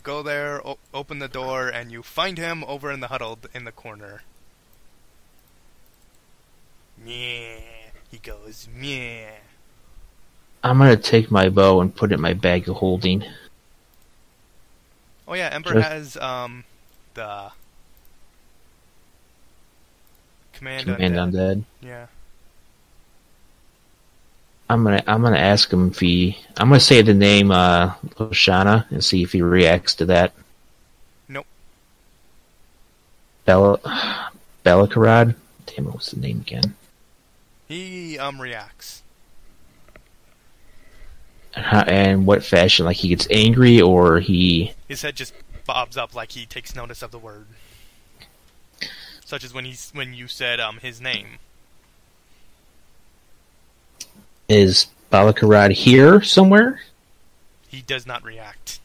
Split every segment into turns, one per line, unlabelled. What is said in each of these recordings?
go there, open the door, and you find him over in the huddle in the corner. Meh. He goes, meh.
I'm gonna take my bow and put it in my bag of holding.
Oh yeah, Ember has the Command
Undead.
Yeah.
I'm gonna ask him if I'm gonna say the name Loshana and see if he reacts to that.
Nope.
Bellakarad? Damn it, what's the name again?
He reacts.
And what fashion? Like he gets angry or he...
His head just bobs up like he takes notice of the word. Such as when you said his name.
Is Bellakarad here somewhere?
He does not react.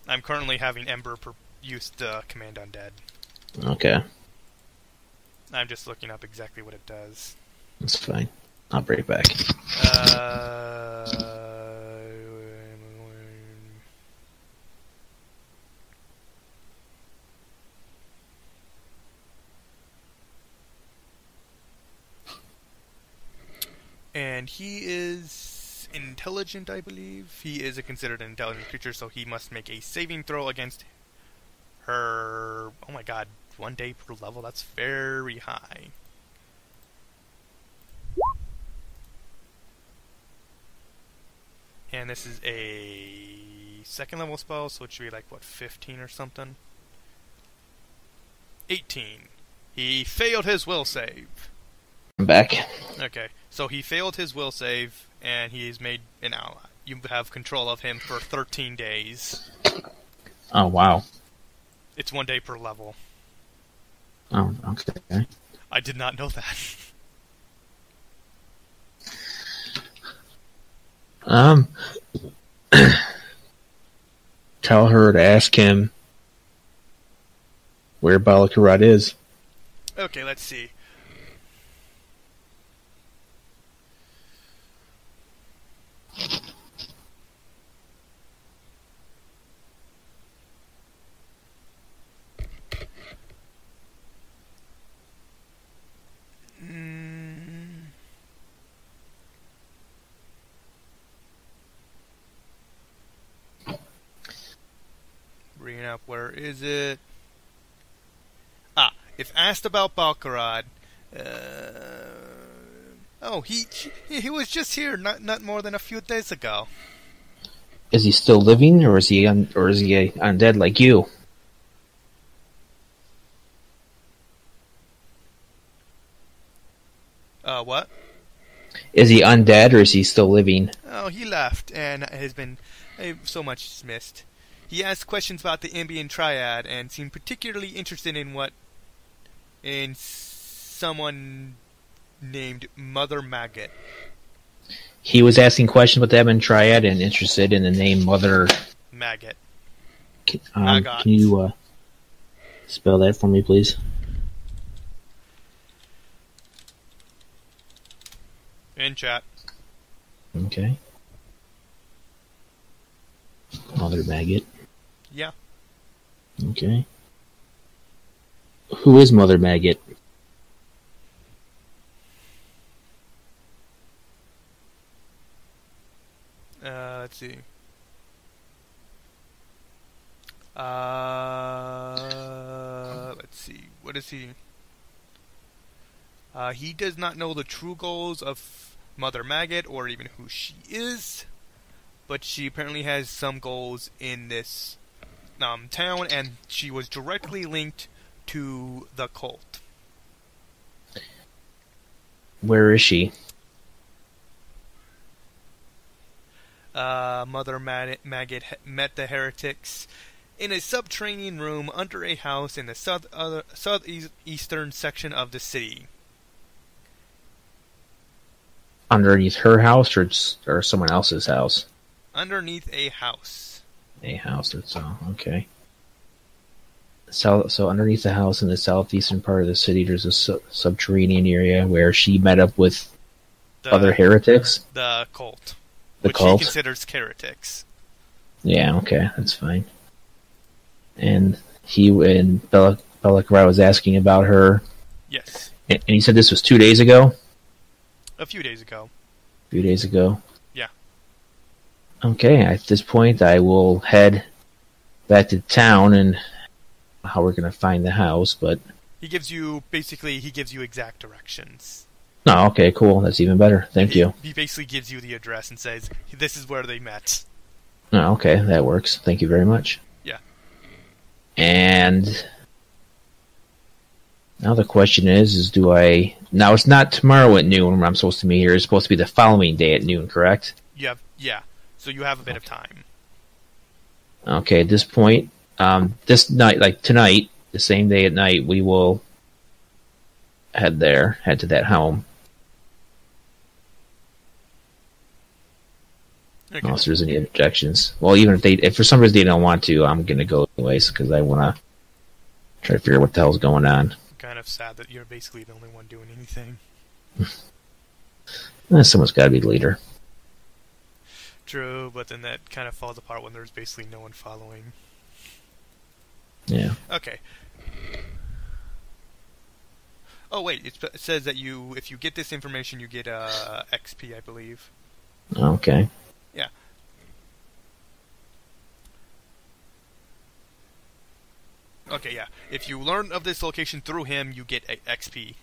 I'm currently having Ember use the Command Undead.
Okay.
I'm just looking up exactly what it does.
That's fine. I'll bring it back.
And he is intelligent, I believe. He is considered an intelligent creature, so he must make a saving throw against her... Oh my god, 1 day per level? That's very high. And this is a second level spell, so it should be like, what, 15 or something? 18. He failed his will save.
I'm back.
Okay, so he failed his will save, and he's made an ally. You have control of him for 13 days.
Oh, wow.
It's 1 day per level.
Oh, okay.
I did not know that.
Tell her to ask him where Bellakarad is.
Okay, let's see. Bringing up, where is it? If asked about Balkarad, he was just here not more than a few days ago.
Is he still living, or is he undead like you?
What?
Is he undead, or is he still living?
Oh, he left and has been so much dismissed. He asked questions about the ambient triad and seemed particularly interested in someone named Mother Maggot.
He was asking questions about the ambient triad and interested in the name Mother
Maggot.
Can you spell that for me, please?
In chat.
Okay. Mother Maggot.
Yeah.
Okay. Who is Mother Maggot?
Let's see. Let's see. What is he? He does not know the true goals of Mother Maggot or even who she is, but she apparently has some goals in this town, and she was directly linked to the cult.
Where is she?
Mother Maggot met the heretics in a subterranean room under a house in the southeastern section of the city.
Underneath her house or someone else's house?
Underneath a house.
A house, that's all. Okay. So underneath the house in the southeastern part of the city, there's a subterranean area where she met up with other heretics?
The cult.
The
which
cult?
he considers heretics.
Yeah, okay, that's fine. And Bellicra was asking about her,
Yes.
and he said this was 2 days ago?
A few days ago.
A few days ago.
Yeah.
Okay, at this point I will head back to town and how we're going to find the house, but...
He gives you exact directions.
Oh, okay, cool. That's even better. Thank you.
He basically gives you the address and says, this is where they met.
Oh, okay, that works. Thank you very much.
Yeah.
And now the question is do I... Now, it's not tomorrow at noon when I'm supposed to be here. It's supposed to be the following day at noon, correct?
Yeah. So you have a bit of time.
Okay, at this point, this night, like tonight, the same day at night, we will head to that home.
Okay.
Unless there's any objections. Well, even if for some reason they don't want to, I'm gonna go anyways because I want to try to figure out what the hell's going on.
Kind of sad that you're basically the only one doing anything.
Someone's got to be the leader.
True, but then that kind of falls apart when there's basically no one following.
Yeah.
Okay. Oh wait, it says that if you get this information, you get XP, I believe.
Okay.
Yeah. Okay, yeah. If you learn of this location through him, you get XP.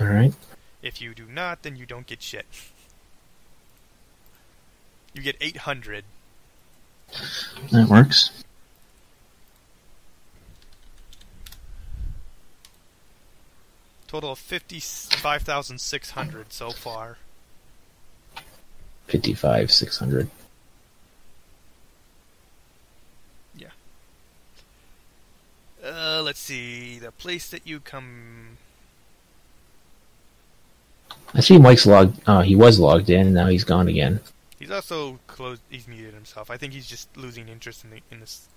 Alright.
If you do not, then you don't get shit. You get 800.
That works.
Total of 55,600 so far.
55,600.
Yeah. Let's see. The place that you come...
I see Mike's logged... he was logged in, and now he's gone again.
He's also closed... He's muted himself. I think he's just losing interest in this...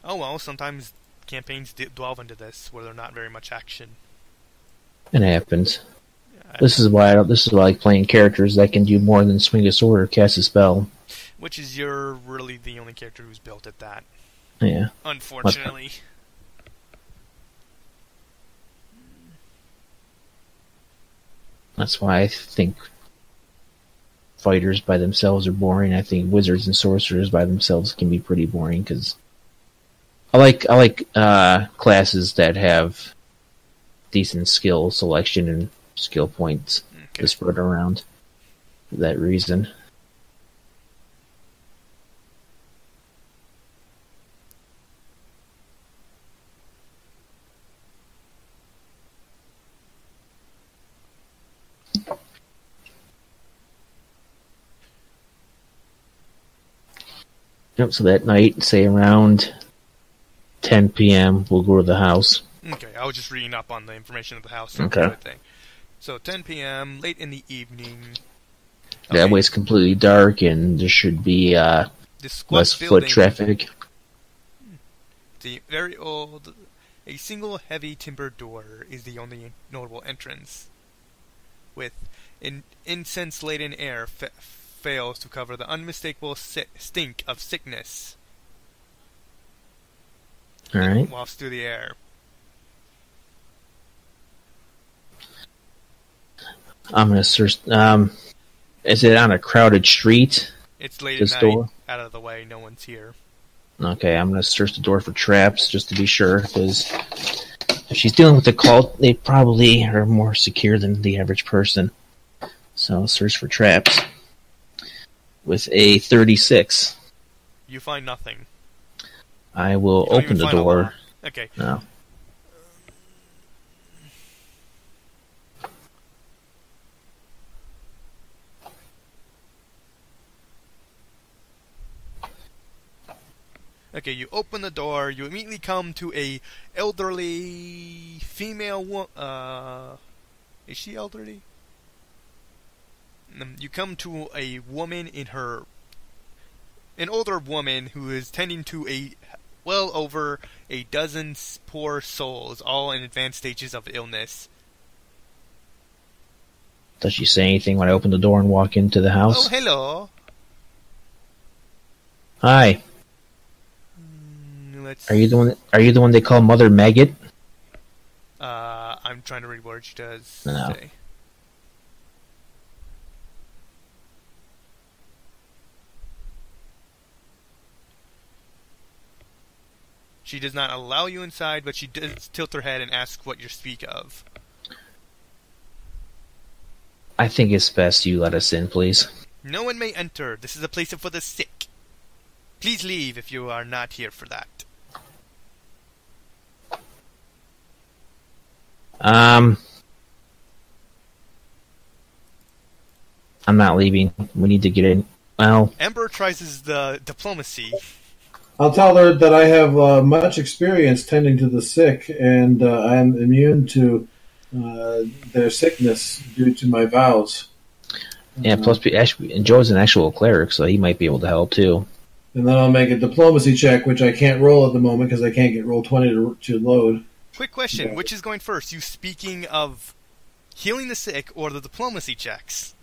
Oh well, sometimes campaigns delve into this, where they're not very much action.
It happens.
Yeah,
This is why I like playing characters that can do more than swing a sword or cast a spell.
Which is you're really the only character who's built at that.
Yeah.
Unfortunately.
That's why I think fighters by themselves are boring. I think wizards and sorcerers by themselves can be pretty boring because I like classes that have decent skill selection and skill points to spread around for that reason. Yep, so that night, say around 10 p.m., we'll go to the house.
Okay, I was just reading up on the information of the house.
Okay.
Thing. So 10 p.m., late in the evening.
Okay. That way it's completely dark and there should be less foot traffic.
The very old, a single heavy timber door is the only notable entrance. With incense-laden air fails to cover the unmistakable stink of sickness.
Alright.
Wafts through the air.
I'm gonna search. Is it on a crowded street?
It's late at night.
Door?
Out of the way. No one's here.
Okay, I'm gonna search the door for traps just to be sure, because if she's dealing with the cult, they probably are more secure than the average person. So I'll search for traps with a 36.
You find nothing.
I will open the door.
Okay.
No.
Okay, you open the door, you immediately come to a elderly female is she elderly? You come to a woman an older woman who is tending to well over a dozen poor souls, all in advanced stages of illness.
Does she say anything when I open the door and walk into the house?
Oh, hello.
Hi.
Let's.
Are you the one? Are you the one they call Mother Maggot?
I'm trying to read what she does
No.
say. She does not allow you inside, but she does tilt her head and ask what you speak of.
I think it's best you let us in, please.
No one may enter. This is a place for the sick. Please leave if you are not here for that.
I'm not leaving. We need to get in. Well,
Ember tries the diplomacy.
I'll tell her that I have much experience tending to the sick, and I am immune to their sickness due to my vows.
yeah. Plus, Joe's an actual cleric, so he might be able to help too.
And then I'll make a diplomacy check, which I can't roll at the moment because I can't get roll 20 to load.
Quick question,
Yeah.
which is going first? You speaking of healing the sick or the diplomacy checks?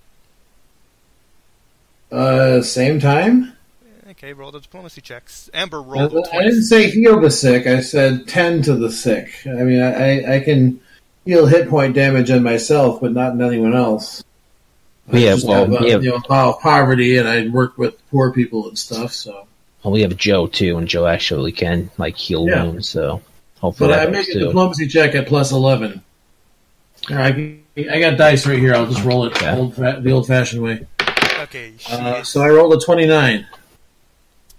Same time?
Okay, roll the diplomacy checks. Amber rolled a
I didn't say heal the sick. I said tend to the sick. I mean, I can heal hit point damage on myself, but not on anyone else.
We
I
have,
just
well,
have,
we have,
law of poverty, and I work with poor people and stuff. So,
well, we have Joe too, and Joe actually can like heal
Yeah.
wounds. So hopefully
but
that
I
helps
make a
too.
diplomacy check at plus 11. All right, I got dice right here. I'll just roll it
Okay.
the old-fashioned way.
Okay, she is
So I rolled a 29.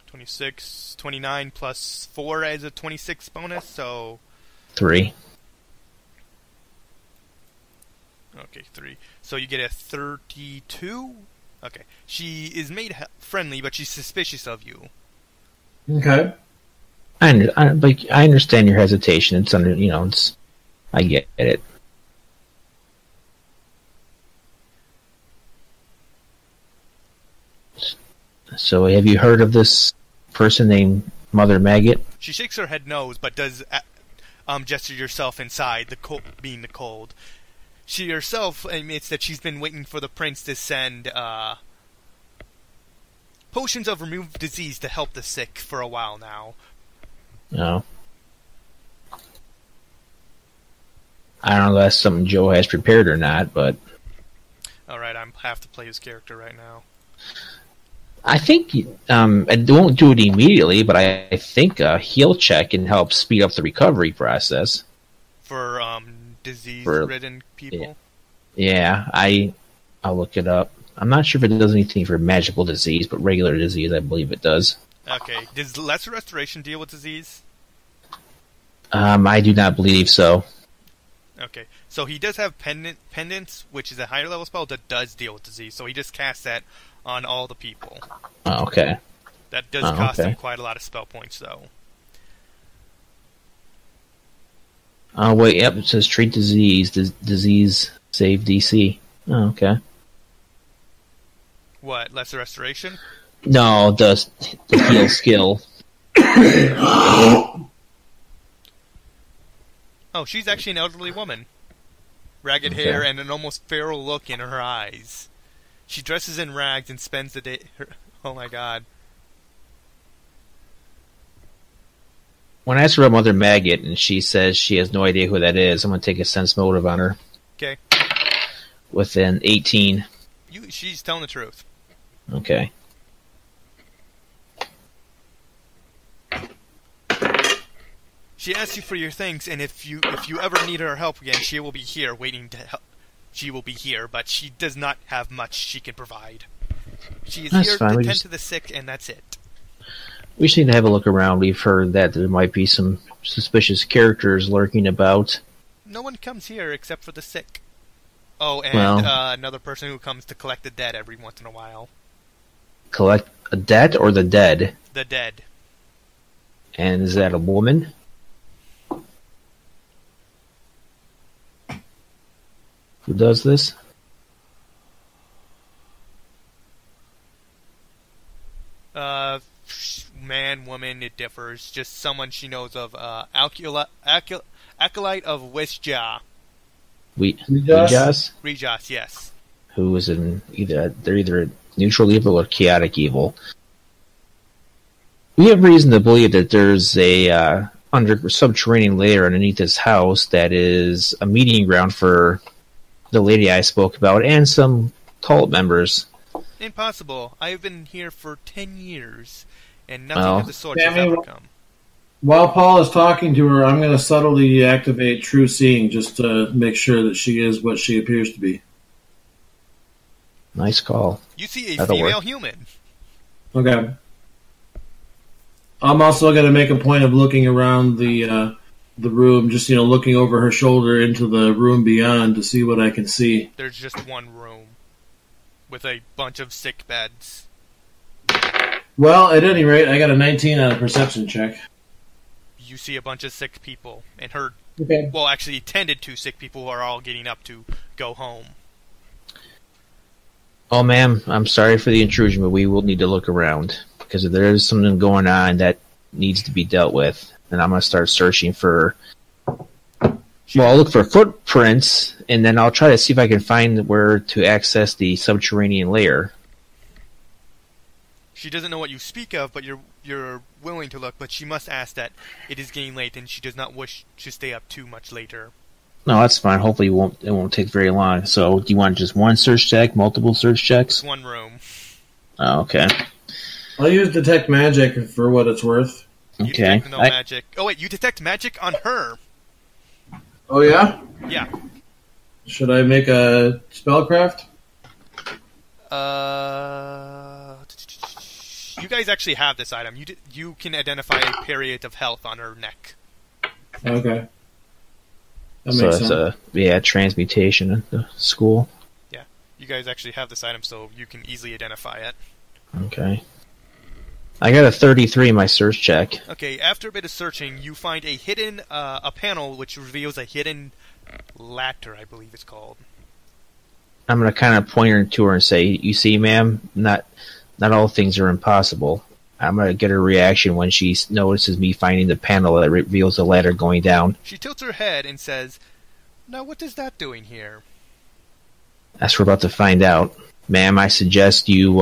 26, 29 plus 4 as a 26 bonus, so...
3.
Okay, 3. So you get a 32? Okay. She is made friendly, but she's suspicious of you.
Okay.
But I understand your hesitation. It's under, it's. I get it. So, have you heard of this person named Mother Maggot?
She shakes her head no, but does gesture yourself inside, being the cold. She herself admits that she's been waiting for the prince to send potions of removed disease to help the sick for a while now.
No. I don't know if that's something Joe has prepared or not, but
Alright, I have to play his character right now.
I think I won't do it immediately, but I think a heal check can help speed up the recovery process.
For disease-ridden people?
Yeah, I'll look it up. I'm not sure if it does anything for magical disease, but regular disease, I believe it does.
Okay, does Lesser Restoration deal with disease?
I do not believe so.
Okay, so he does have Pendants, which is a higher level spell that does deal with disease, so he just casts that on all the people.
Oh, okay.
That does cost him quite a lot of spell points, though.
Oh, wait, yep, it says treat disease, disease save DC. Oh, okay.
What, Lesser Restoration?
No, the heal skill.
Oh, she's actually an elderly woman. Ragged hair and an almost feral look in her eyes. She dresses in rags and spends the day... Oh my god.
When I asked her about Mother Maggot, and she says she has no idea who that is, I'm going to take a sense motive on her.
Okay.
With an 18.
She's telling the truth.
Okay.
She asks you for your things, and if you ever need her help again, she will be here waiting to help. She will be here, but she does not have much she can provide. She is here to tend to the sick, and that's it.
We just need to have a look around. We've heard that there might be some suspicious characters lurking about.
No one comes here except for the sick. Oh, and another person who comes to collect the dead every once in a while.
Collect a debt or the dead?
The dead.
And is that a woman? Who does this?
Man, woman, it differs. Just someone she knows of. Acolyte of Wisja.
Rejas?
Rejas, yes.
Who is they're either neutral evil or chaotic evil. We have reason to believe that there's a under subterranean layer underneath this house that is a meeting ground for the lady I spoke about and some cult members.
Impossible. I have been here for 10 years, and nothing of the sort has
Sammy,
ever come.
While Paul is talking to her, I'm going to subtly activate True Seeing just to make sure that she is what she appears to be.
Nice call.
You see a
That'll
female
work.
human.
Okay. I'm also going to make a point of looking around the room, just looking over her shoulder into the room beyond to see what I can see.
There's just one room with a bunch of sick beds.
Well, at any rate, I got a 19 on a perception check.
You see a bunch of sick people, and her,
Okay.
well, actually tended to sick people who are all getting up to go home.
Oh, ma'am, I'm sorry for the intrusion, but we will need to look around. Because if there is something going on that needs to be dealt with, then I'm going to start searching for... Well, I'll look for footprints, and then I'll try to see if I can find where to access the subterranean layer.
She doesn't know what you speak of, but you're willing to look, but she must ask that it is getting late, and she does not wish to stay up too much later.
No, that's fine. Hopefully it won't take very long. So, do you want just one search check, multiple search checks?
One room.
Oh, okay.
I'll use Detect Magic for what it's worth.
You
Okay.
detect no magic. Oh wait, you detect magic on her.
Oh, yeah?
Yeah.
Should I make a spellcraft?
You guys actually have this item. You can identify a period of health on her neck.
Okay. That
So
makes
it's
sense.
transmutation at the school.
Yeah. You guys actually have this item, so you can easily identify it.
Okay. I got a 33 in my search check.
Okay, after a bit of searching, you find a hidden, a panel which reveals a hidden ladder, I believe it's called.
I'm going to kind of point her to her and say, you see, ma'am, not all things are impossible. I'm going to get her reaction when she notices me finding the panel that reveals the ladder going down.
She tilts her head and says, "Now what is that doing here?"
That's what we're about to find out. Ma'am, I suggest you,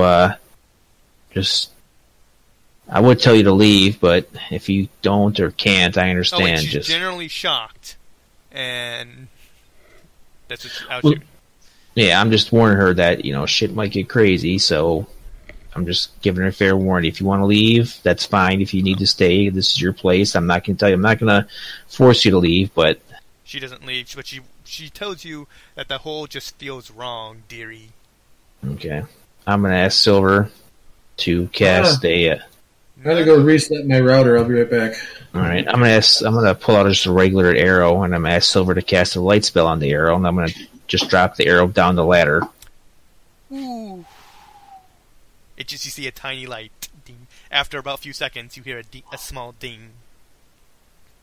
I would tell you to leave, but if you don't or can't, I understand.
Oh, and she's generally shocked, and that's what I'll shoot.
Yeah, I'm just warning her that, shit might get crazy, so I'm just giving her a fair warning. If you want to leave, that's fine. If you need to stay, this is your place. I'm not going to tell you. I'm not going to force you to leave, but...
She doesn't leave, but she tells you that the hole just feels wrong, dearie.
Okay. I'm going to ask Silver to cast
I'm gonna go reset my router. I'll be right back.
Alright, I'm gonna pull out just a regular arrow, and I'm gonna ask Silver to cast a light spell on the arrow, and I'm gonna just drop the arrow down the ladder.
Ooh. You see a tiny light ding. After about a few seconds, you hear a small ding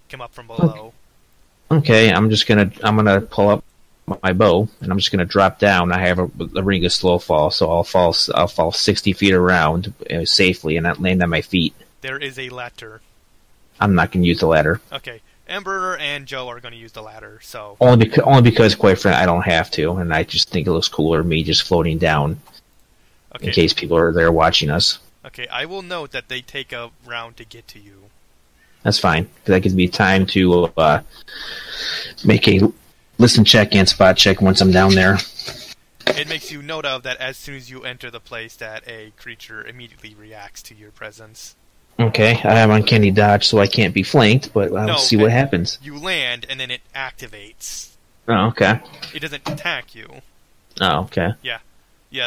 come up from below.
Okay, I'm gonna pull up my bow, and I'm just gonna drop down. I have a ring of slow fall, so I'll fall 60 feet around safely and not land on my feet.
There is a ladder.
I'm not gonna use the ladder.
Okay, Ember and Joe are going to use the ladder, so...
Only because, quite frankly, I don't have to, and I just think it looks cooler me just floating down in case people are there watching us.
Okay, I will note that they take a round to get to you.
That's fine, because that gives me time to make a listen check and spot check once I'm down there.
It makes you note of that as soon as you enter the place that a creature immediately reacts to your presence.
Okay, I have uncanny dodge, so I can't be flanked, but I'll see what happens.
You land, and then it activates.
Oh, okay.
It doesn't attack you.
Oh, okay.
Yeah,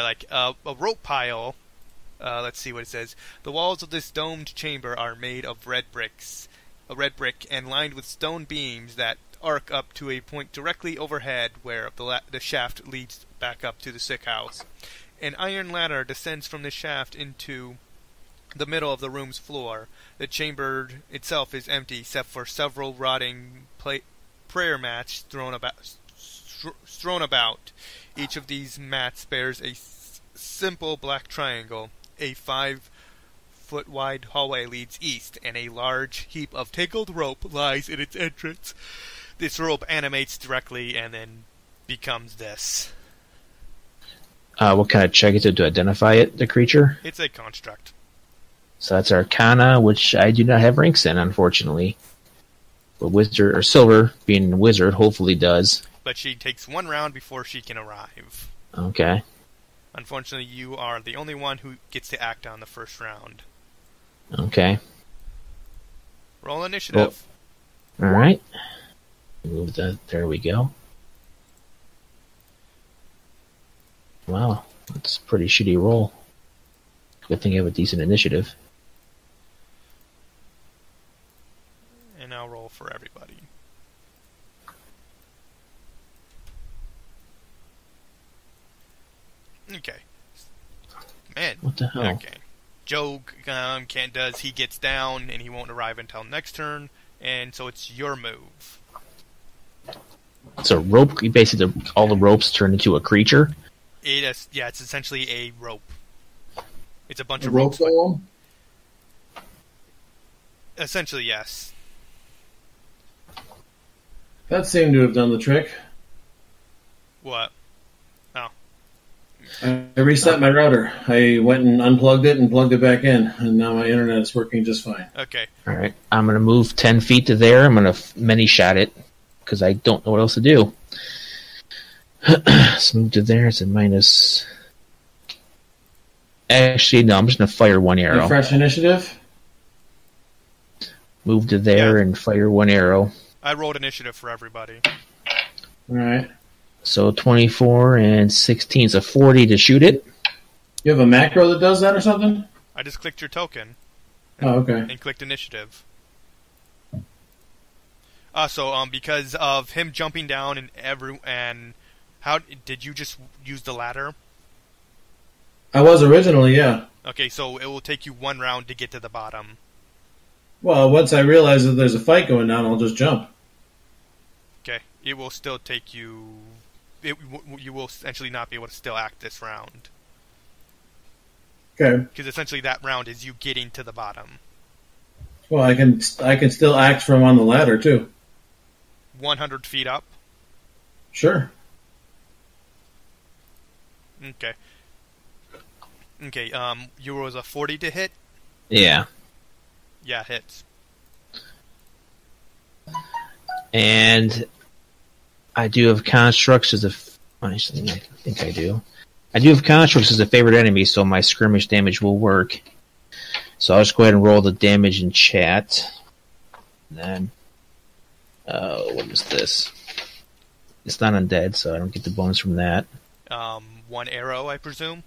like a rope pile. Let's see what it says. The walls of this domed chamber are made of red bricks. A red brick, and lined with stone beams that arc up to a point directly overhead where the shaft leads back up to the sick house. An iron ladder descends from the shaft into the middle of the room's floor. The chamber itself is empty except for several rotting prayer mats strewn about. Each of these mats bears a simple black triangle. A 5-foot wide hallway leads east, and a large heap of tangled rope lies in its entrance. This rope animates directly and then becomes this.
What kind of check is it to identify it, the creature?
It's a construct.
So that's Arcana, which I do not have ranks in, unfortunately. But Wizard or Silver, being a wizard, hopefully does.
But she takes 1 round before she can arrive.
Okay.
Unfortunately, you are the only one who gets to act on the first round.
Okay.
Roll initiative.
All right. Move that. There we go. Wow, that's a pretty shitty roll. Good thing you have a decent initiative.
And I'll roll for everybody. Okay. Man.
What the hell?
Okay. Joe he gets down, and he won't arrive until next turn, and so it's your move.
It's a rope. Basically, all the ropes turn into a creature.
It's essentially a rope. It's a bunch
A
of
rope
ropes.
golem?
Essentially, yes.
That seemed to have done the trick.
What? Oh.
I reset my router. I went and unplugged it and plugged it back in, and now my internet is working just fine.
Okay.
All right, I'm gonna move 10 feet to there. I'm gonna many shot it because I don't know what else to do. So move to there. It's a minus. Actually, no. I'm just gonna fire 1 arrow.
Refresh initiative.
Move to there
Yeah.
and fire 1 arrow.
I rolled initiative for everybody.
All right.
So 24 and 16, so 40 to shoot it.
You have a macro that does that or something?
I just clicked your token
Oh, okay.
and clicked initiative. Because of him jumping down and how did you just use the ladder?
I was originally, yeah.
Okay, so it will take you 1 round to get to the bottom.
Well, once I realize that there's a fight going on, I'll just jump.
Okay, it will still take you. You will essentially not be able to still act this round
Okay.
because essentially that round is you getting to the bottom.
Well, I can still act from on the ladder too.
100 feet up.
Sure.
Okay. Okay. You was a 40 to hit.
Yeah.
Yeah, hits.
And I do have constructs as a. Actually, I think I do. I do have constructs as a favorite enemy, so my skirmish damage will work. So I'll just go ahead and roll the damage in chat. And then, what is this? It's not undead, so I don't get the bonus from that.
1 arrow, I presume.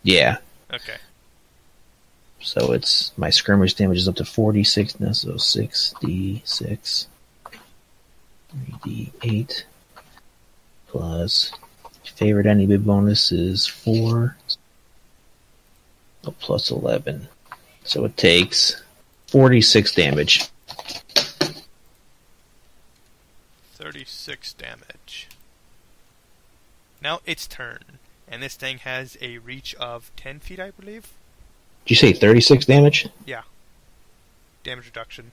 Yeah.
Okay.
So it's my skirmish damage is up to 46 now, so 6d6, 3d8 plus favorite enemy bonus is 4, plus 11. So it takes 46 damage.
36 damage. Now it's turn, and this thing has a reach of 10 feet, I believe.
Did you say 36 damage?
Yeah. Damage reduction.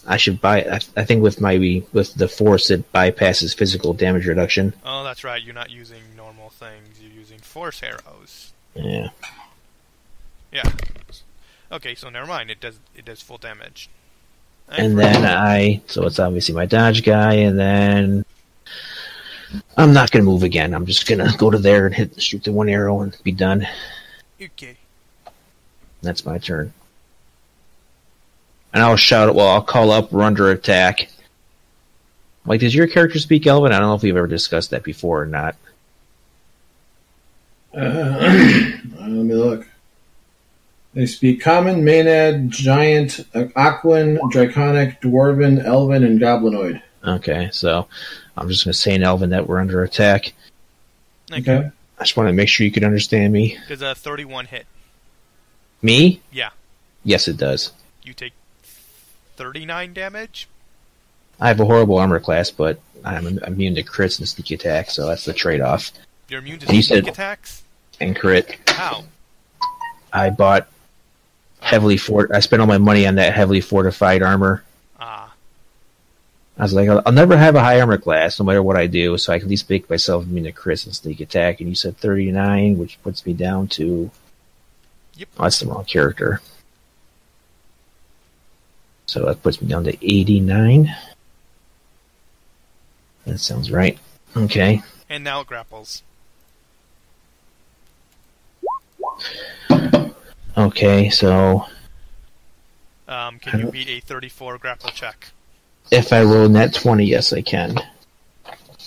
I should buy it. I think with the force it bypasses physical damage reduction.
Oh, that's right. You're not using normal things. You're using force arrows.
Yeah.
Yeah. Okay, so never mind. It does full damage.
And then so it's obviously my dodge guy, and then I'm not going to move again. I'm just going to go to there and shoot the 1 arrow and be done.
Okay.
That's my turn. And I'll shout it. Well, I'll call up. We're under attack. Like, does your character speak Elven? I don't know if we've ever discussed that before or not.
Let me look. They speak Common, Maenad, Giant, Aquan, Draconic, Dwarven, Elven, and Goblinoid.
Okay, so I'm just going to say in Elven that we're under attack.
Okay.
I just want to make sure you could understand me.
Does a 31 hit?
Me?
Yeah.
Yes, it does.
You take 39 damage?
I have a horrible armor class, but I'm immune to crits and sneak attack, so that's the trade-off.
You're immune to
And you
sneak
said-
attacks?
And crit.
How?
I bought I spent all my money on that heavily fortified armor.
Ah.
I was like, I'll never have a high armor class, no matter what I do, so I can at least make myself immune to crits and sneak attack. And you said 39, which puts me down to Oh, that's the wrong character. So that puts me down to 89. That sounds right. Okay.
And now it grapples.
Okay, so
Can you beat a 34 grapple check?
if I roll net 20, yes, I can.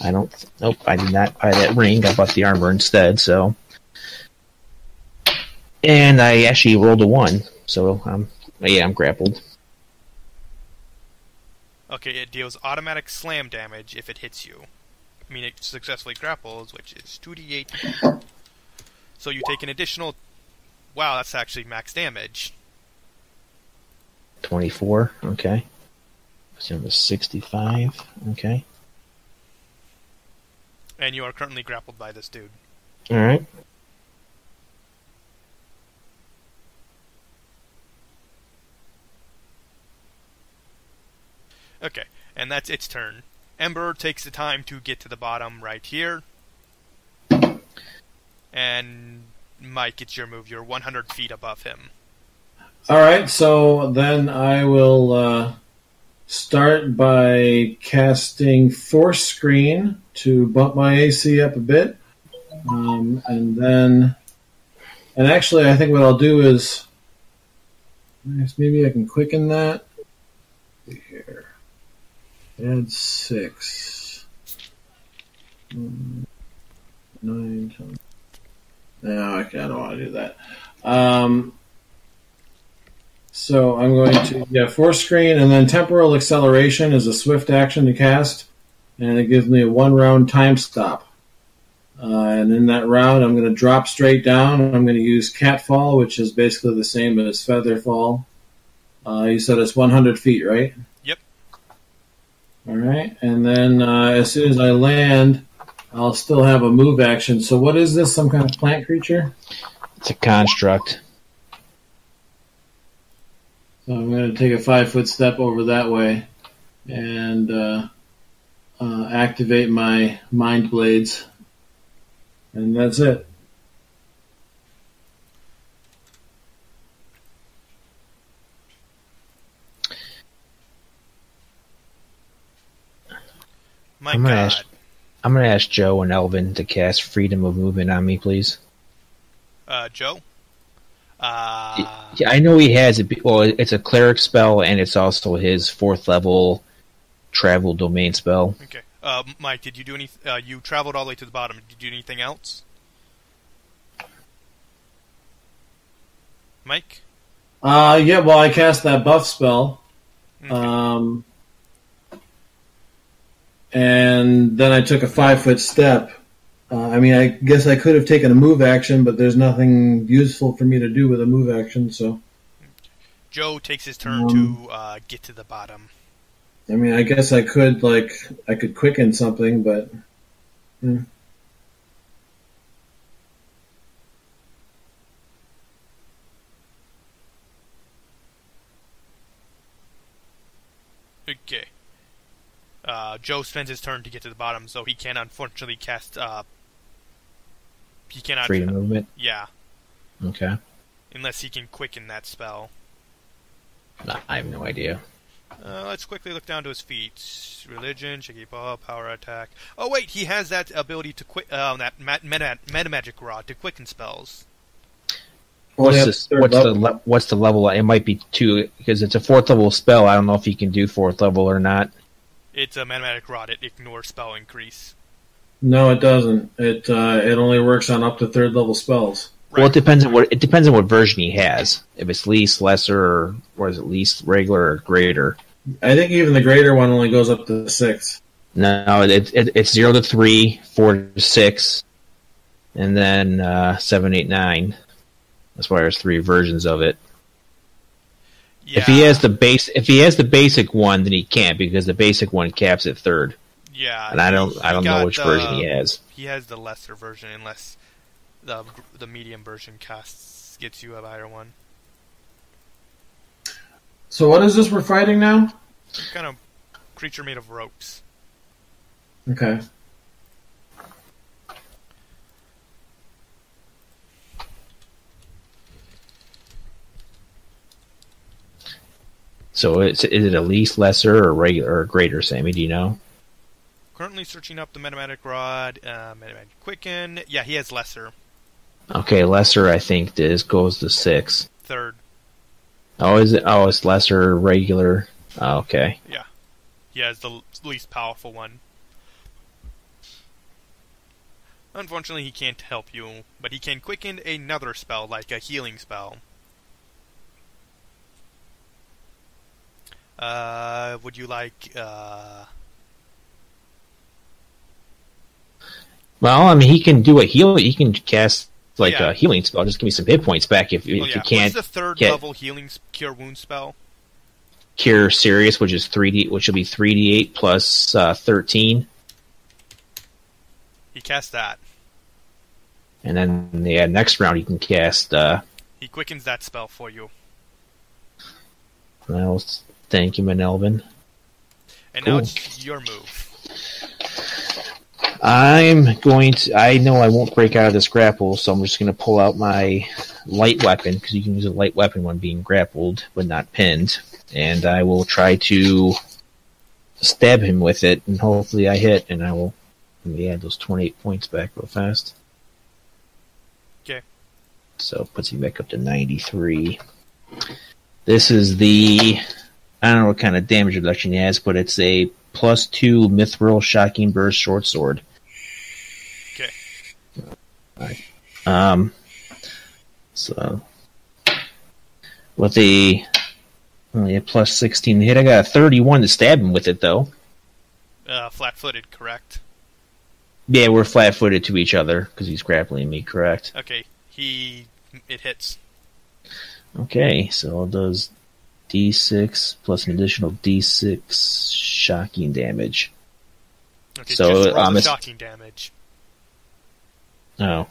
I don't. Nope, I did not buy that ring. I bought the armor instead. So, and I actually rolled a 1. So, yeah, I'm grappled.
Okay, it deals automatic slam damage if it hits you. I mean, it successfully grapples, which is 2d8. So you take an additional... Wow, that's actually max damage.
24. Okay. So it was 65. Okay.
And you are currently grappled by this dude.
All right.
Okay, and that's its turn. Ember takes the time to get to the bottom right here. And Mike, it's your move. You're 100 feet above him.
All right, so then I will start by casting Force Screen to bump my AC up a bit. And then... And actually, I think what I'll do is... Maybe I can quicken that. Let's see here. Add 6. 9, 10. No, I don't want to do that. So I'm going to, Force Screen, and then Temporal Acceleration is a swift action to cast, and it gives me a 1-round time stop. And in that round, I'm going to drop straight down, and I'm going to use Catfall, which is basically the same as Featherfall. You said it's 100 feet, right?
Yep.
All right, and then as soon as I land, I'll still have a move action. So what is this, some kind of plant creature?
It's a construct.
So I'm going to take a 5-foot step over that way and activate my Mind Blades. And that's it.
My God.
I'm going to ask Joe and Elvin to cast Freedom of Movement on me, please.
Joe?
Yeah, I know he has it. Well, it's a cleric spell, and it's also his 4th level travel domain spell.
Okay. Mike, did you do any... you traveled all the way to the bottom. Did you do anything else? Mike?
Yeah, well, I cast that buff spell.
Okay.
And then I took a 5-foot step. I guess I could have taken a move action, but there's nothing useful for me to do with a move action, so...
Joe takes his turn to get to the bottom.
I guess I could quicken something, but... Yeah.
Okay. Joe spends his turn to get to the bottom, so he can unfortunately cast... he cannot...
Freedom movement?
Yeah.
Okay.
Unless he can quicken that spell.
No, I have no idea.
Let's quickly look down to his feats. Religion, shaky ball, power attack. Oh wait, he has that ability to that meta magic rod to quicken spells.
What's the level? It might be 2 because it's a 4th level spell. I don't know if you can do 4th level or not.
It's a meta magic rod. It ignores spell increase.
No, it doesn't. It only works on up to 3rd level spells.
Right. Well, it depends on what version he has. If it's least, lesser, or is it least, regular, or greater?
I think even the greater one only goes up to 6.
No, it's 0 to 3, 4 to 6, and then 7, 8, 9. That's why there's 3 versions of it. Yeah. If he has the basic one, then he can't because the basic one caps at 3rd.
Yeah,
and I don't know which version he has.
He has the lesser version, unless the medium version gets you a higher one.
So what is this we're fighting now?
Some kind of creature made of ropes.
Okay.
So is it at least lesser or regular or greater, Sammy? Do you know?
Currently searching up the Metamatic Rod, Metamatic Quicken. Yeah, he has lesser.
Okay, lesser I think goes to 6.
Third.
Oh, is it? Oh, it's lesser, regular. Oh, okay.
Yeah. He has the least powerful one. Unfortunately, he can't help you, but he can quicken another spell, like a healing spell. Would you like,
Well, I mean, he can do a heal. He can cast a healing spell. Just give me some hit points back if you can't.
What's the third level healing cure wound spell?
Cure Serious, which is 3D, which will be 3d8 plus 13.
He casts that.
And then next round he can cast.
He quickens that spell for you.
Well, thank you, Manelvin.
And now it's your move.
I'm going to. I know I won't break out of this grapple, so I'm just going to pull out my light weapon, because you can use a light weapon when being grappled, but not pinned. And I will try to stab him with it, and hopefully I hit, and I will. Let me add those 28 points back real fast.
Okay.
So it puts me back up to 93. This is the. I don't know what kind of damage reduction he has, but it's a +2 Mithril Shocking Burst Short Sword.
Okay.
Alright. So with a only a +16 hit, I got a 31 to stab him with it, though.
Flat-footed, correct?
Yeah, we're flat-footed to each other because he's grappling me, correct?
Okay, it hits.
Okay, so it does D6 plus an additional D6 shocking damage.
Okay,
so
just roll the shocking damage.
Oh.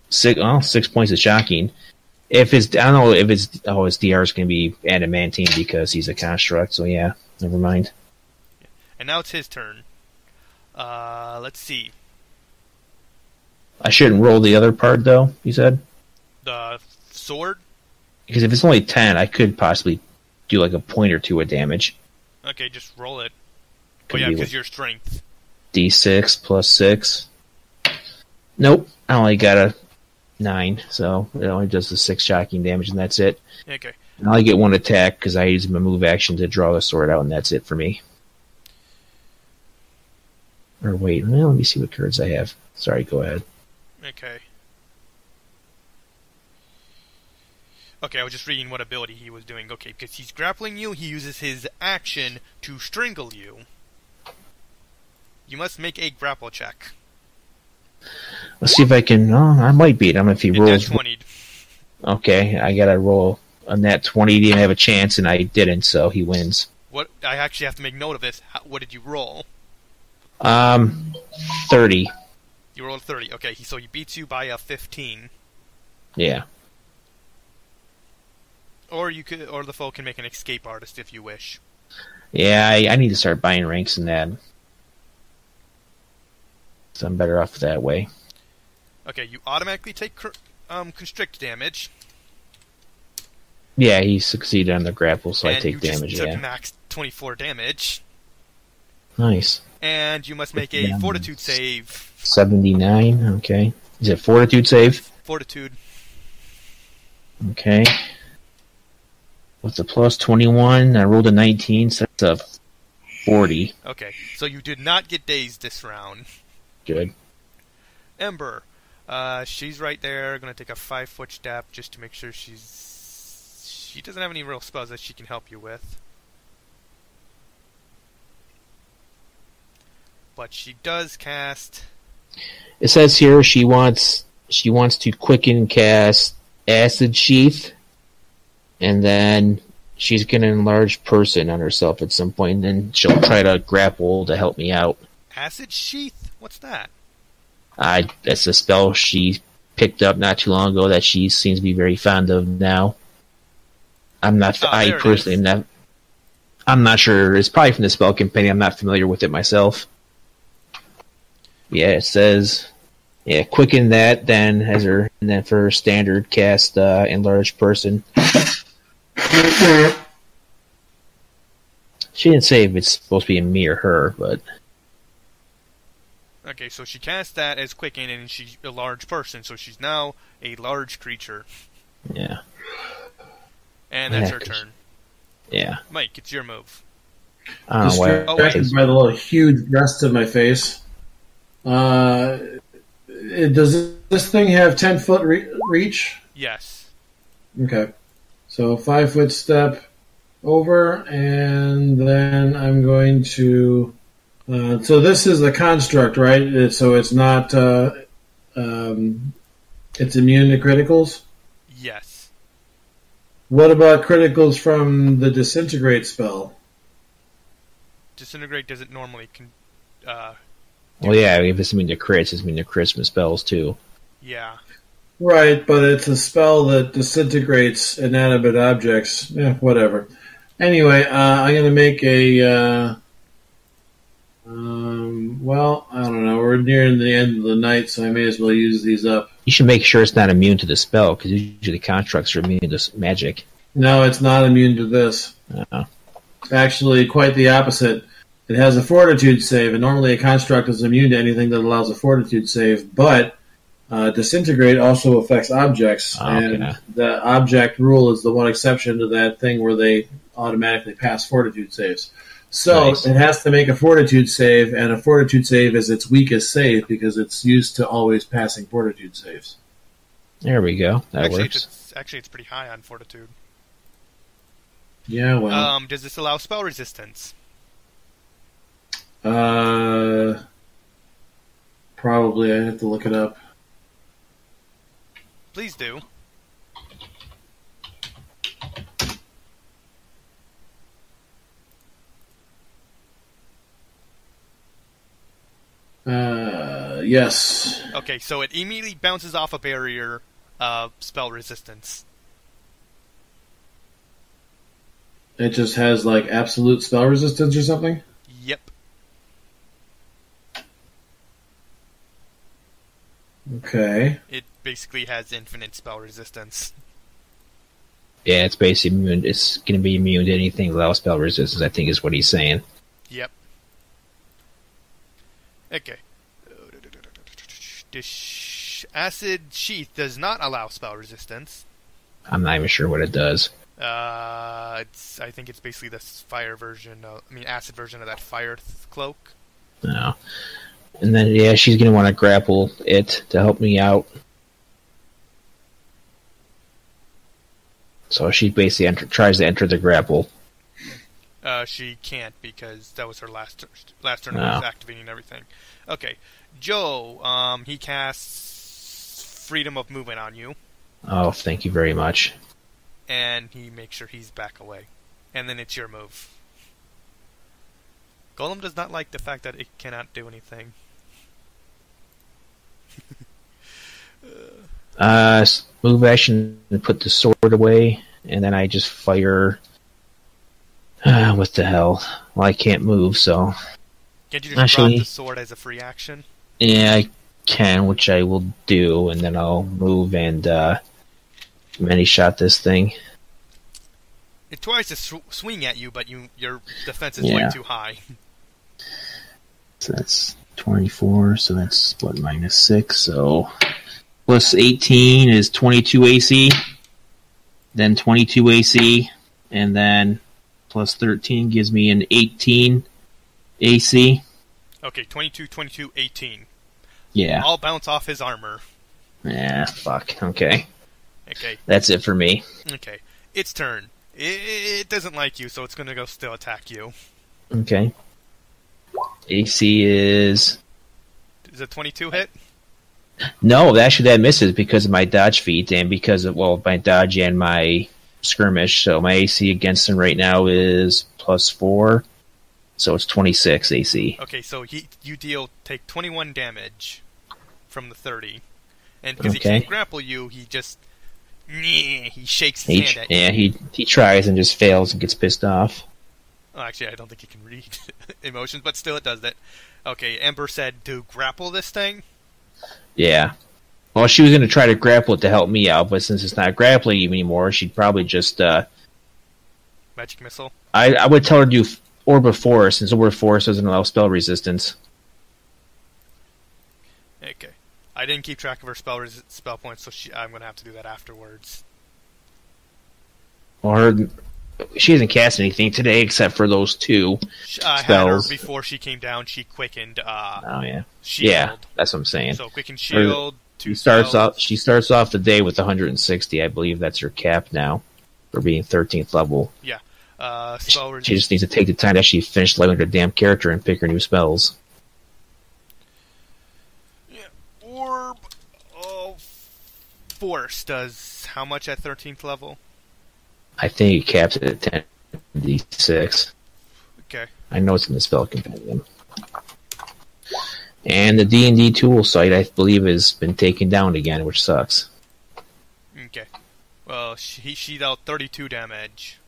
6 points of shocking. If it's, I don't know if it's, his DR is going to be adamantine because he's a construct, so yeah, never mind.
And now it's his turn. Let's see.
I shouldn't roll the other part, though, you said?
The sword?
Because if it's only 10, I could possibly do like a point or two of damage.
Okay, just roll it. Oh yeah, because your strength.
D6 plus 6. Nope, I only got a 9, so it only does the 6 shocking damage, and that's it.
Okay.
And I get one attack because I use my move action to draw the sword out, and that's it for me. Or wait, well, let me see what cards I have. Sorry, go ahead.
Okay. Okay, I was just reading what ability he was doing. Okay, because he's grappling you, he uses his action to strangle you. You must make a grapple check.
Let's see if I can. Oh, I might beat him if he rolls.
20.
Okay, I gotta roll a nat 20. He didn't have a chance, and I didn't, so he wins.
What? I actually have to make note of this. What did you roll?
30.
You rolled 30. Okay, so he beats you by a 15.
Yeah.
Or the foe can make an escape artist if you wish.
Yeah, I need to start buying ranks in that. So I'm better off that way.
Okay, you automatically take constrict damage.
Yeah, he succeeded on the grapple, so I take damage.
And you just took max 24 damage.
Nice.
And you must make a fortitude save.
79, okay. Is it fortitude save?
Fortitude.
Okay. With the plus 21, I rolled a 19, so that's a 40.
Okay, so you did not get dazed this round.
Good.
Ember. She's right there. Gonna take a 5-foot step just to make sure she doesn't have any real spells that she can help you with. But she does cast.
It says here she wants to quicken cast Acid Sheath, and then she's gonna enlarge person on herself at some point, and then she'll try to grapple to help me out.
Acid Sheath? What's that?
That's a spell she picked up not too long ago that she seems to be very fond of now. I'm not. I personally am not. I'm not sure. It's probably from the spell companion. I'm not familiar with it myself. Yeah, it says, quicken that, then and then for her standard cast enlarged person. She didn't say if it's supposed to be me or her, but...
Okay, so she cast that as quicken, and she's a large person, so she's now a large creature.
Yeah.
And that's her turn.
Yeah.
Mike, it's your move.
I don't know why.
Distracted by the little huge breast in my face. Does this thing have 10-foot reach?
Yes.
Okay. So 5-foot step over, and then I'm going to... so this is a construct, right? So it's not... it's immune to criticals?
Yes.
What about criticals from the disintegrate spell?
Disintegrate doesn't normally...
Well, yeah, if it's immune to crits, it's immune to crits from spells, too.
Yeah.
Right, but it's a spell that disintegrates inanimate objects. Whatever. Anyway, I'm going to make a... well, I don't know. We're nearing the end of the night, so I may as well use these up.
You should make sure it's not immune to the spell, because usually constructs are immune to magic.
No, it's not immune to this. Actually, quite the opposite. It has a fortitude save, and normally a construct is immune to anything that allows a fortitude save, but disintegrate also affects objects, and the object rule is the one exception to that thing where they automatically pass fortitude saves. So It has to make a fortitude save, and a fortitude save is its weakest save because it's used to always passing fortitude saves.
There we go. That works.
It's pretty high on fortitude.
Yeah, well.
Does this allow spell resistance?
Probably. I have to look it up.
Please do.
Yes.
Okay, so it immediately bounces off a barrier of spell resistance.
It just has, like, absolute spell resistance or something?
Yep.
Okay.
It basically has infinite spell resistance.
Yeah, it's basically immune. It's going to be immune to anything without spell resistance, I think is what he's saying.
Yep. Okay. Acid Sheath does not allow spell resistance.
I'm not even sure what it does.
I think it's basically the acid version of that fire cloak.
No. And then, yeah, she's going to want to grapple it to help me out. So she basically tries to enter the grapple.
She can't because that was her last turn. Was activating everything. Okay, Joe. He casts Freedom of Movement on you.
Oh, thank you very much.
And he makes sure he's back away. And then it's your move. Golem does not like the fact that it cannot do anything.
Move action and put the sword away, and then I just fire. What the hell? Well, I can't move, so.
Can't you just drop the sword as a free action?
Yeah, I can, which I will do, and then I'll move and many shot this thing.
It tries to swing at you, but your defense is way too high.
So that's 24, so that's what, -6, so plus 18 is 22 AC, then 22 AC, and then plus 13 gives me an 18 AC.
Okay, 22, 22, 18.
Yeah.
I'll bounce off his armor.
Yeah, fuck. Okay.
Okay.
That's it for me.
Okay. Its turn. It doesn't like you, so it's going to go still attack you.
Okay. AC is...
Is it 22 hit?
No, actually that misses because of my dodge feat and because of, my dodge and my skirmish. So my AC against him right now is +4. So it's 26 AC.
Okay, so you take 21 damage from the 30. And because he can't grapple you, he just... He shakes his hand at you.
Yeah, he tries and just fails and gets pissed off.
Oh, actually, I don't think he can read emotions, but still it does that. Okay, Ember said to grapple this thing?
Yeah. Well, she was going to try to grapple it to help me out, but since it's not grappling anymore, she'd probably just...
Magic missile?
I would tell her to do Orb of Force, since Orb of Force doesn't allow spell resistance.
Okay. I didn't keep track of her spell points, so I'm going to have to do that afterwards.
Or she hasn't cast anything today except for those two
I
spells.
had her before she came down. She quickened.
Oh yeah,
Shield.
yeah, that's what I'm saying.
So quicken shield.
She starts off the day with 160. I believe that's her cap now for being 13th level.
Yeah.
She just needs to take the time to actually finish leveling her damn character and pick her new spells.
Yeah. Orb of Force does how much at 13th level?
I think it caps it at 10d6.
Okay.
I know it's in the spell compendium. And the D&D tool site, I believe, has been taken down again, which sucks.
Okay. Well, she dealt 32 damage.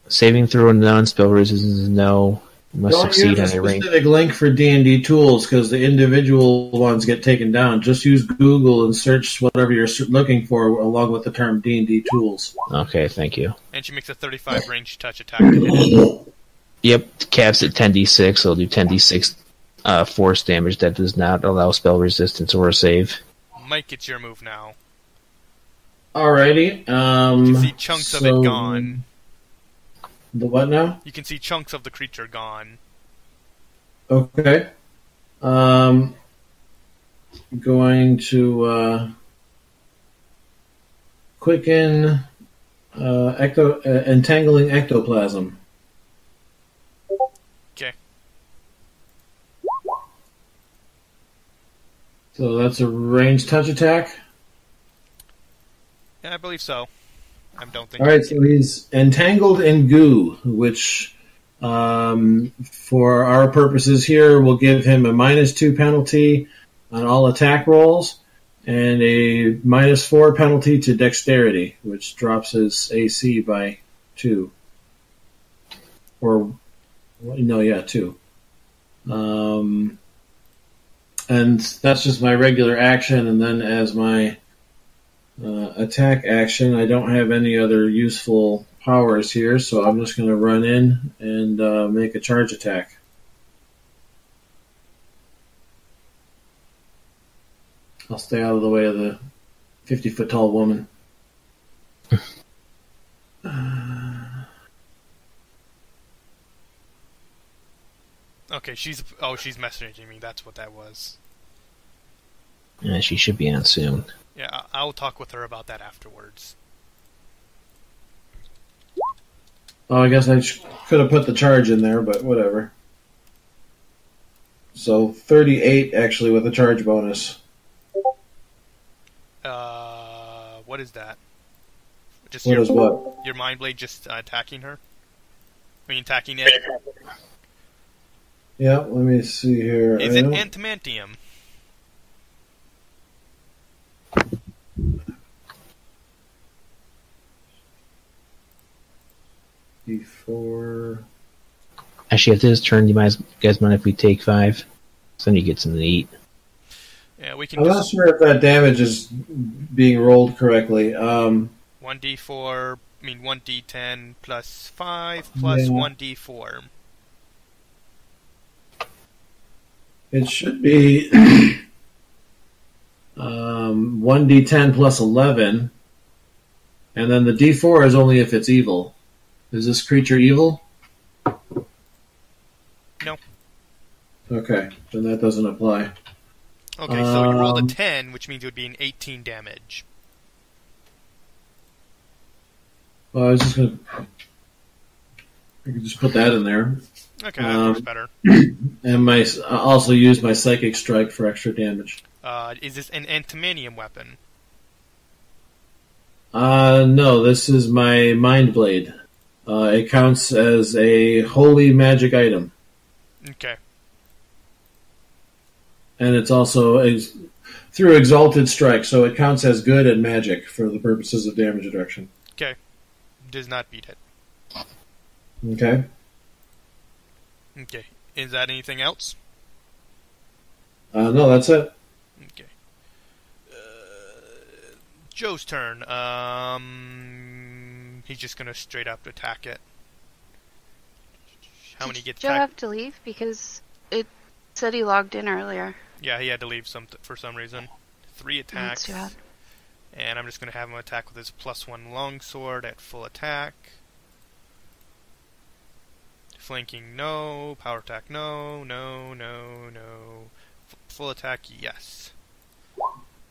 Saving throw and non-spell resistance, no. Must
Don't
succeed
use
on
a
a rank.
specific link for D&D tools because the individual ones get taken down. Just use Google and search whatever you're looking for along with the term D&D tools.
Okay, thank you.
And she makes a 35 range touch attack to hit.
Yep, caps at 10d6, so it'll do 10d6 force damage that does not allow spell resistance or a save.
Mike, it's your move now.
Alrighty.
You can see chunks of it gone.
The what now?
You can see chunks of the creature gone.
Okay. Going to quicken entangling ectoplasm.
Okay.
So that's a ranged touch attack.
Yeah, I believe so. I don't think.
Alright, so he's entangled in goo, which, for our purposes here, will give him a -2 penalty on all attack rolls, and a -4 penalty to dexterity, which drops his AC by 2. Or, no, yeah, 2. And that's just my regular action, and then as my attack action, I don't have any other useful powers here, so I'm just going to run in and make a charge attack. I'll stay out of the way of the 50-foot tall woman.
Okay, she's messaging me. That's what that was.
Yeah, she should be on soon.
Yeah, I'll talk with her about that afterwards.
Oh, I guess I could have put the charge in there, but whatever. So 38 actually with a charge bonus.
What is that? Just
What is what?
Your Mind Blade just attacking her? I mean, attacking it?
Yeah, let me see here.
Is it Antimantium?
Before.
Actually, after this turn, you guys mind if we take 5? So then you get something to eat.
Yeah, we can.
I'm not sure if that damage is being rolled correctly.
1d4, I mean 1d10 plus 5 plus 1d4.
It should be 1d10 plus 11, and then the d4 is only if it's evil. Is this creature evil?
No.
Okay, then that doesn't apply.
Okay, so you rolled a 10, which means it would be an 18 damage.
Well, I was just gonna. I could just put that in there.
Okay, that works better.
And I also use my psychic strike for extra damage.
Is this an Antimanium weapon?
No, this is my Mind Blade. It counts as a holy magic item.
Okay.
And it's also through Exalted Strike, so it counts as good and magic for the purposes of damage reduction.
Okay. Does not beat it.
Okay.
Okay. Is that anything else?
No, that's it.
Okay. Joe's turn. He's just gonna straight up attack it. how many get
Joe
attacked.
have to leave because it said he logged in earlier.
Yeah, he had to leave for some reason. 3 attacks.
That's too bad.
And I'm just going to have him attack with his +1 longsword at full attack. Flanking, no. Power attack, no. No, no, no. Full attack, yes.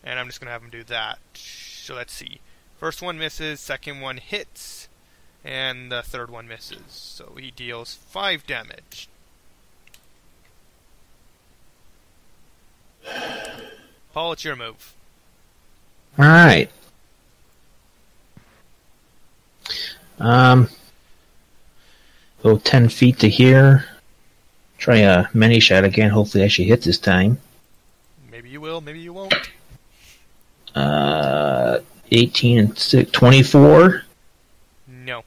And I'm just going to have him do that. So let's see. First one misses, second one hits, and the third one misses. So he deals 5 damage. Paul, it's your move.
Alright. Go 10 feet to here. Try a mini shot again. Hopefully I should hit this time.
Maybe you will, maybe you won't.
18 and 6, 24.
No.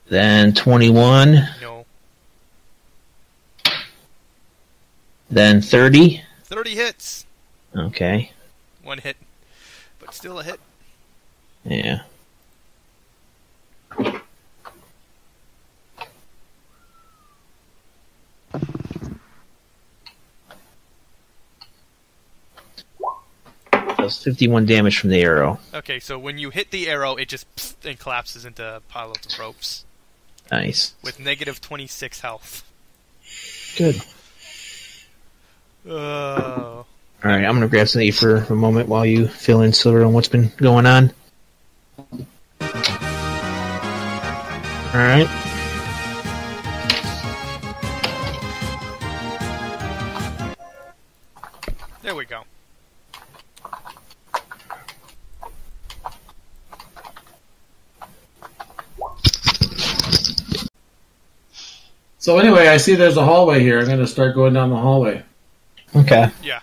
Then 21.
No.
Then 30.
30 hits.
Okay.
1 hit. But still a hit.
Yeah. Does 51 damage from the arrow.
Okay, so when you hit the arrow, it just and collapses into a pile of ropes.
Nice.
With negative 26 health.
Good.
Oh.
Alright, I'm gonna grab something for a moment while you fill in Silver on what's been going on. Alright.
There we go.
So anyway, I see there's a hallway here. I'm going to start going down the hallway.
Okay.
Yeah.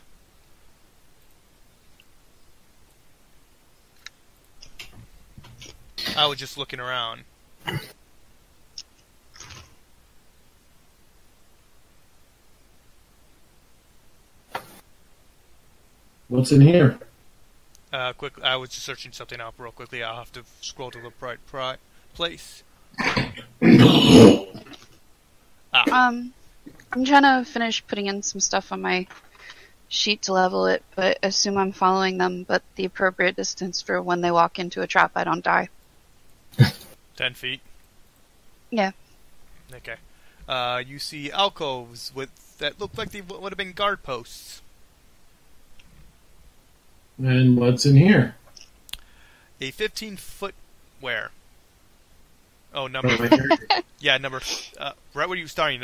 I was just looking around.
What's in here?
Quick. I was just searching something up real quickly. I'll have to scroll to the right place.
I'm trying to finish putting in some stuff on my sheet to level it, but assume I'm following them, but the appropriate distance for when they walk into a trap, I don't die.
10 feet.
Yeah.
Okay. You see alcoves that look like they would have been guard posts.
And what's in here?
A 15-foot where? Oh, number. Yeah, number. Right where you were starting.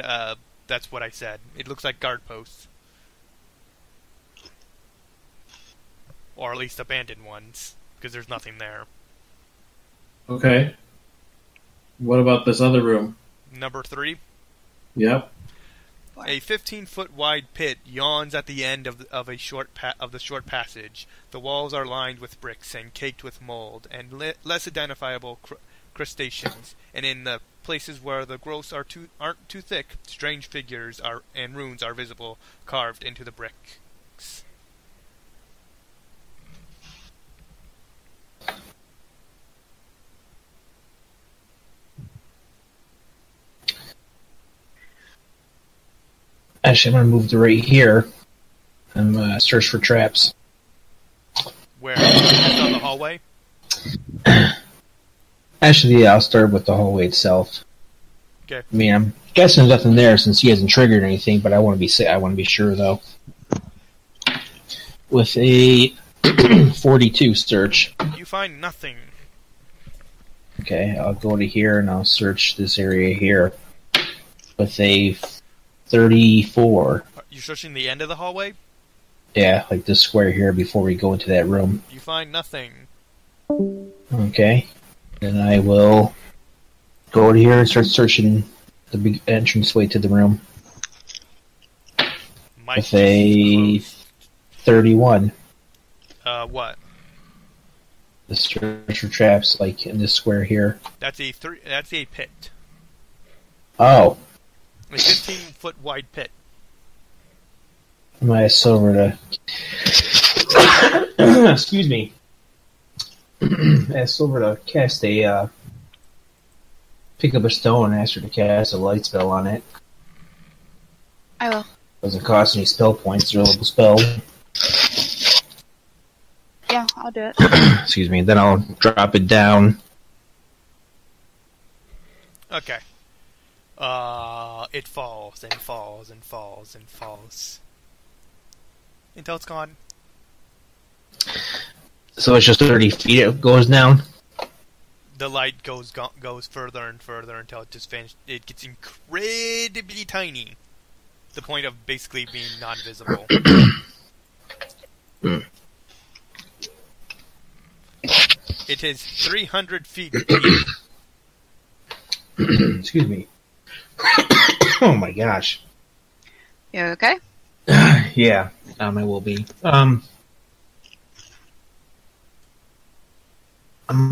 That's what I said. It looks like guard posts, or at least abandoned ones, because there's nothing there.
Okay. What about this other room?
Number 3.
Yep.
A 15-foot wide pit yawns at the end of the short passage. The walls are lined with bricks and caked with mold and less identifiable crustaceans. And in the places where the growths aren't too thick, strange figures and runes are visible, carved into the bricks.
Actually, I'm gonna move to right here and search for traps.
Where? Just on the hallway?
Actually, yeah, I'll start with the hallway itself.
Okay.
I mean, I'm guessing there's nothing there since he hasn't triggered anything, but I want to be sure though. With a 42 search.
You find nothing.
Okay, I'll go to here and I'll search this area here with a 34.
You're searching the end of the hallway?
Yeah, like this square here before we go into that room.
You find nothing.
Okay. Then I will go over here and start searching the big entranceway to the room.
Mike
With a 31.
What?
The search for traps, like in this square here.
That's a pit.
Oh.
A 15-foot wide pit.
My silver to... Excuse me. I silver to cast a pick up a stone and ask her to cast a light spell on it.
I will.
Doesn't cost any spell points. They're a little spell.
Yeah, I'll do it.
Excuse me. Then I'll drop it down.
Okay. It falls and falls and falls and falls until it's gone.
So it's just 30 feet it goes down?
The light goes further and further until it just vanishes. It gets incredibly tiny. The point of basically being non-visible. It is 300 feet deep.
Excuse me. Oh my gosh.
You okay?
Yeah, I will be. I'm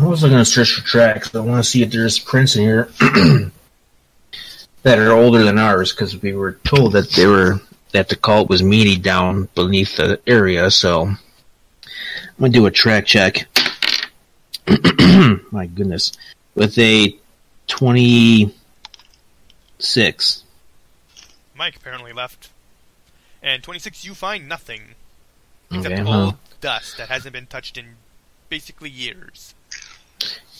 also going to search for tracks. I want to see if there's prints in here that are older than ours, because we were told that the cult was meaty down beneath the area. So I'm going to do a track check. My goodness, with a 26.
Mike apparently left. And 26, you find nothing. Except
Okay,
old dust that hasn't been touched in basically years.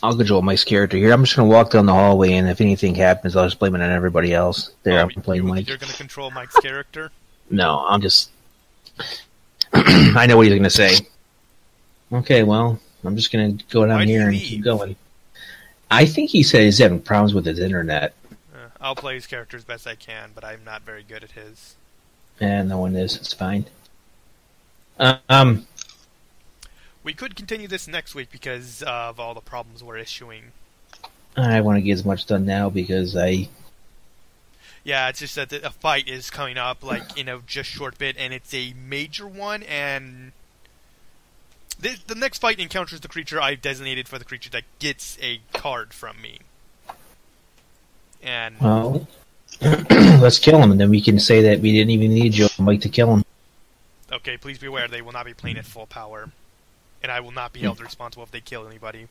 I'll control Mike's character here. I'm just going to walk down the hallway, and if anything happens, I'll just blame it on everybody else. There, I'm playing Mike.
You're going to control Mike's character?
No, I'm just... I know what he's going to say. Okay, well, I'm just going to go down here and keep going. I think he said he's having problems with his internet.
I'll play his character as best I can, but I'm not very good at his.
And no one is. It's fine.
We could continue this next week because of all the problems we're issuing.
I want to get as much done now because I...
Yeah, it's just that a fight is coming up, like, in a just short bit, and it's a major one, and... The next fight encounters the creature I've designated for the creature that gets a card from me. And...
Well, let's kill him, and then we can say that we didn't even need Joe and Mike to kill him.
Okay, please be aware they will not be playing at full power. And I will not be held responsible if they kill anybody.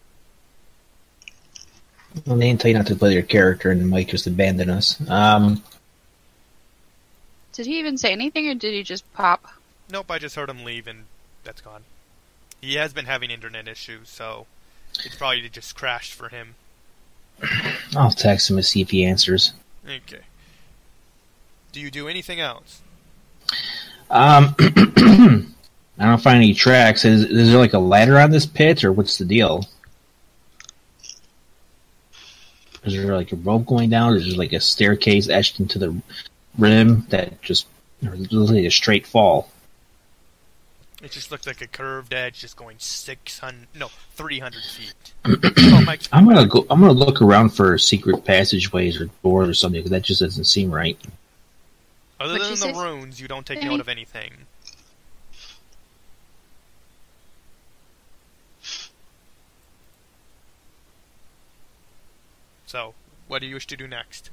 Well, they didn't tell you not to play your character, and Mike just abandoned us.
Did he even say anything, or did he just pop?
Nope, I just heard him leave, and that's gone. He has been having internet issues, so it's probably just crashed for him.
I'll text him to see if he answers.
Okay. Do you do anything else?
I don't find any tracks. Is there like a ladder on this pit, or what's the deal? Is there like a rope going down, or is there like a staircase etched into the rim that just looks like a straight fall?
It just looked like a curved edge just going 300 feet. Oh, Mike.
I'm gonna look around for secret passageways or doors or something, because that just doesn't seem right.
Other than the runes, you don't take note of anything. So, what do you wish to do next?